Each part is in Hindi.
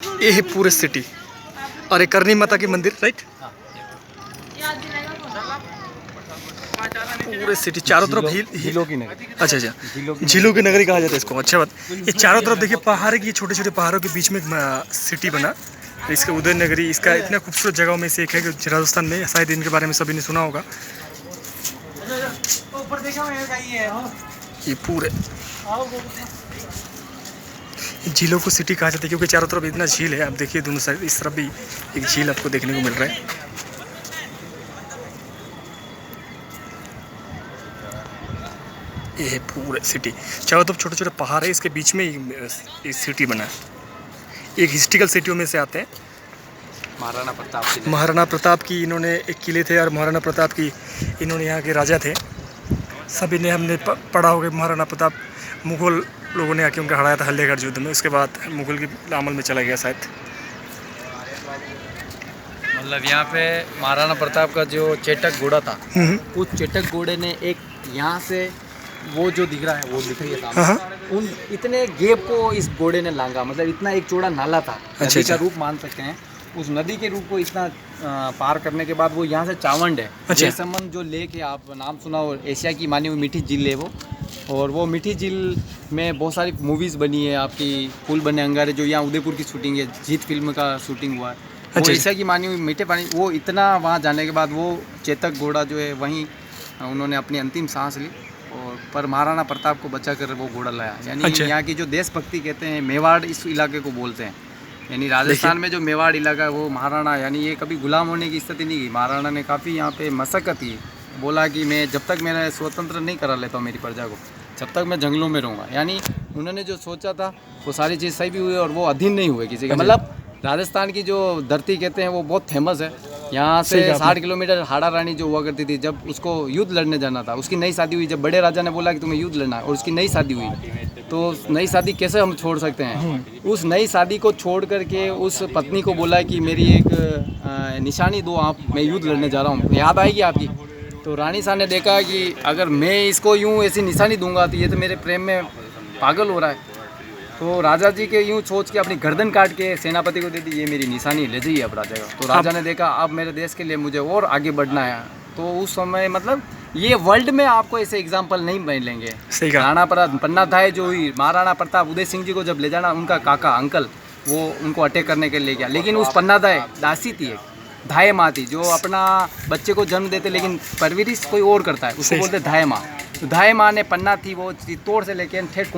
ये है पूरे सिटी और एक करनी माता की मंदिर, राइट। पूरे सिटी चारों तरफ झीलों की नगरी। अच्छा अच्छा, झीलों की नगरी कहा जाता है इसको। अच्छा बात, ये चारों तरफ देखिए पहाड़ की, छोटे छोटे पहाड़ों के बीच में एक सिटी बना। इसका उदय नगरी, इसका इतना खूबसूरत जगहों में से एक है कि राजस्थान में, शायद इनके बारे में सभी ने सुना होगा। ये पूरे झीलों को सिटी कहा जाता है क्योंकि चारों तरफ इतना झील है। आप देखिए दोनों साइड, इस तरफ भी एक झील आपको देखने को मिल रहा है। ये है पूरे सिटी, चारों तरफ छोटे छोटे पहाड़ है, इसके बीच में एक सिटी बना है। एक हिस्ट्रिकल सिटियों में से आते हैं। महाराणा प्रताप की इन्होंने एक किले थे और महाराणा प्रताप की इन्होंने यहाँ के राजा थे। सभी ने हमने पढ़ा होगा महाराणा प्रताप मुगल लोगों ने आके उनका हराया था हल्लेगढ़ युद्ध में, उसके बाद मुगल की अमल में चला गया शायद। मतलब यहाँ पे महाराणा प्रताप का जो चेटक घोड़ा था, उस चेटक घोड़े ने एक यहाँ से वो जो दिख रहा है वो दिख रही है सामने, उन इतने गेप को इस घोड़े ने लांगा। मतलब इतना एक चौड़ा नाला था, नदी का रूप मान सकते हैं। उस नदी के रूप को इतना पार करने के बाद वो यहाँ से चावंड है, जयसमंद जो लेक है, आप नाम सुना हो, एशिया की मानी हुई मीठी झील है वो। और वो मीठी झील में बहुत सारी मूवीज़ बनी है आपकी, फूल बने अंगारे जो यहाँ उदयपुर की शूटिंग है, जीत फिल्म का शूटिंग हुआ है। वो एशिया की मानी हुई मीठे पानी, वो इतना वहाँ जाने के बाद वो चेतक घोड़ा जो है वहीं उन्होंने अपनी अंतिम सांस ली। और पर महाराणा प्रताप को बचा कर वो घोड़ा लाया। यानी यहाँ की जो देशभक्ति कहते हैं, मेवाड़ इस इलाके को बोलते हैं। यानी राजस्थान में जो मेवाड़ इलाका है वो महाराणा, यानी ये कभी गुलाम होने की स्थिति नहीं की। महाराणा ने काफ़ी यहाँ पे मशक्कत की, बोला कि मैं जब तक मेरा स्वतंत्र नहीं करा लेता हूँ मेरी प्रजा को, जब तक मैं जंगलों में रहूँगा। यानी उन्होंने जो सोचा था वो सारी चीज़ सही भी हुई और वो अधीन नहीं हुए किसी का। मतलब राजस्थान की जो धरती कहते हैं वो बहुत फेमस है। यहाँ से 60 किलोमीटर हाड़ा रानी जो हुआ करती थी, जब उसको युद्ध लड़ने जाना था, उसकी नई शादी हुई। जब बड़े राजा ने बोला कि तुम्हें युद्ध लड़ना है और उसकी नई शादी हुई, तो नई शादी कैसे हम छोड़ सकते हैं। उस नई शादी को छोड़ करके उस पत्नी को बोला कि मेरी एक निशानी दो आप, मैं युद्ध लड़ने जा रहा हूँ, याद आएगी आपकी। तो रानी साहब ने देखा कि अगर मैं इसको यूँ ऐसी निशानी दूंगा तो ये तो मेरे प्रेम में पागल हो रहा है। तो राजा जी के यूँ सोच के अपनी गर्दन काट के सेनापति को दे दी, ये मेरी निशानी ले जाइए अब राजा का। तो राजा ने देखा अब मेरे देश के लिए मुझे और आगे बढ़ना है। तो उस समय मतलब ये वर्ल्ड में आपको ऐसे एग्जाम्पल नहीं मिलेंगे। राणा पन्ना धाय जो हुई, महाराणा प्रताप उदय सिंह जी को जब ले जाना, उनका काका अंकल वो उनको अटैक करने के लिए गया, लेकिन उस पन्ना धाय दासी थी, एक धाय माँ थी जो अपना बच्चे को जन्म देते लेकिन परवरिश कोई और करता है, उसको बोलते धाय माँ। तो धाय माँ ने पन्ना थी, वो चित्तौड़ से लेके ठेठ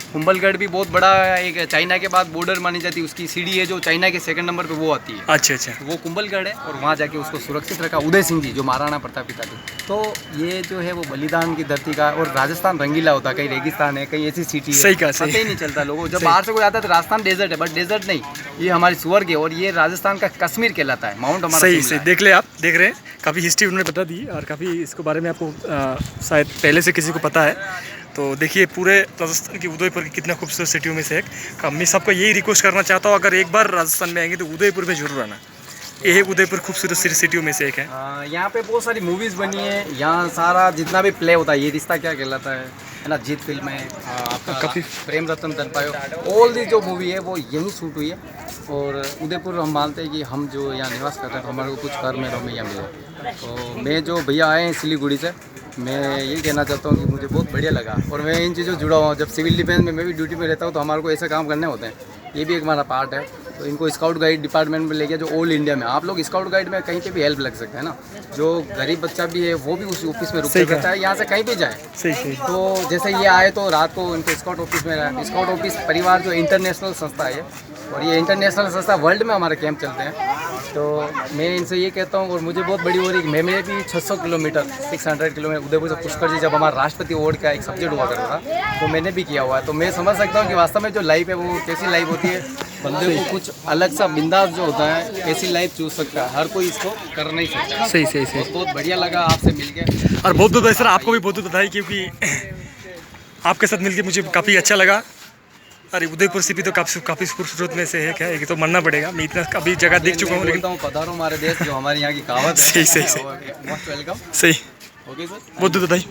कुंभलगढ़ भी बहुत बड़ा एक चाइना के बाद बॉर्डर मानी जाती है, उसकी सीढ़ी है जो चाइना के 2nd नंबर पे वो आती है। अच्छा अच्छा, वो कुंभलगढ़ है और वहाँ जाके उसको सुरक्षित रखा उदय सिंह जी जो महाराणा प्रताप पिता थे। तो ये जो है वो बलिदान की धरती का। और राजस्थान रंगीला होता है, कहीं रेगिस्तान है, कहीं ऐसी सिटी है, पता ही नहीं चलता लोगों। जब बाहर से कोई आता है तो राजस्थान डेजर्ट है, बट डेजर्ट नहीं, ये हमारी स्वर्ग है। और ये राजस्थान का कश्मीर कहलाता है, माउंट हमारा। सही देख ले, आप देख रहे हैं काफ़ी हिस्ट्री उन्होंने बता दी और काफ़ी इसके बारे में आपको शायद पहले से किसी को पता है। तो देखिए पूरे राजस्थान की उदयपुर की कितना खूबसूरत सिटियों में से एक। मैं सबको यही रिक्वेस्ट करना चाहता हूँ, अगर एक बार राजस्थान में आएंगे तो उदयपुर में जरूर आना। ये उदयपुर खूबसूरत सिटियों में से एक है। यहाँ पे बहुत सारी मूवीज़ बनी है। यहाँ सारा जितना भी प्ले होता है, ये रिश्ता क्या कहलाता है ना, जीत फिल्म है, आपका काफ़ी प्रेम रतन तन पायो, ऑल दी जो मूवी है वो यहीं शूट हुई है। और उदयपुर हम मानते हैं कि हम जो यहाँ निवास करते हैं तो हमारे को कुछ कर में यहाँ मिले। तो मैं जो भैया आए हैं सिलीगुड़ी से, मैं ये कहना चाहता हूँ कि मुझे बहुत बढ़िया लगा। और मैं इन चीज़ों से जुड़ा हुआ हूँ। जब सिविल डिफेंस में मैं भी ड्यूटी में रहता हूँ तो हमारे को ऐसे काम करने होते हैं, ये भी एक हमारा पार्ट है। तो इनको स्काउट गाइड डिपार्टमेंट में लेके जो ऑल इंडिया में आप लोग स्काउट गाइड में कहीं पे भी हेल्प लग सकते हैं ना। जो गरीब बच्चा भी है वो भी उस ऑफिस में रुक सकता है, यहाँ से कहीं भी जाए। तो जैसे ये आए तो रात को इनको स्काउट ऑफिस में रहा। स्काउट ऑफिस परिवार जो इंटरनेशनल संस्था है और ये इंटरनेशनल संस्था वर्ल्ड में हमारे कैंप चलते हैं। तो मैं इनसे ये कहता हूँ और मुझे बहुत बड़ी हो रही है, मैं भी 600 किलोमीटर 600 किलोमीटर उदयपुर से पुष्कर जी जब हमारा राष्ट्रपति अवार्ड का एक सब्जेक्ट हुआ करता था तो मैंने भी किया हुआ है। तो मैं समझ सकता हूँ कि वास्तव में जो लाइफ है वो कैसी लाइफ होती है। बंदे को कुछ अलग सा बिंदास जो होता है ऐसी लाइफ चूज सकता है, हर कोई इसको कर नहीं सकता। सही बहुत बढ़िया लगा आपसे मिलके और बहुत बहुत सर आपको भी बहुत बधाई, क्योंकि आपके साथ मिलके मुझे काफ़ी अच्छा लगा। अरे उदयपुर सिटी तो काफ़ी खूबसूरत में से एक है, एक तो मानना पड़ेगा। मैं इतना कभी जगह देख चुका हूँ, लेकिन पधारो हमारे देश जो हमारे यहाँ की कहावत है। सही मोस्ट वेलकम। सही, ओके सर, बहुत बधाई।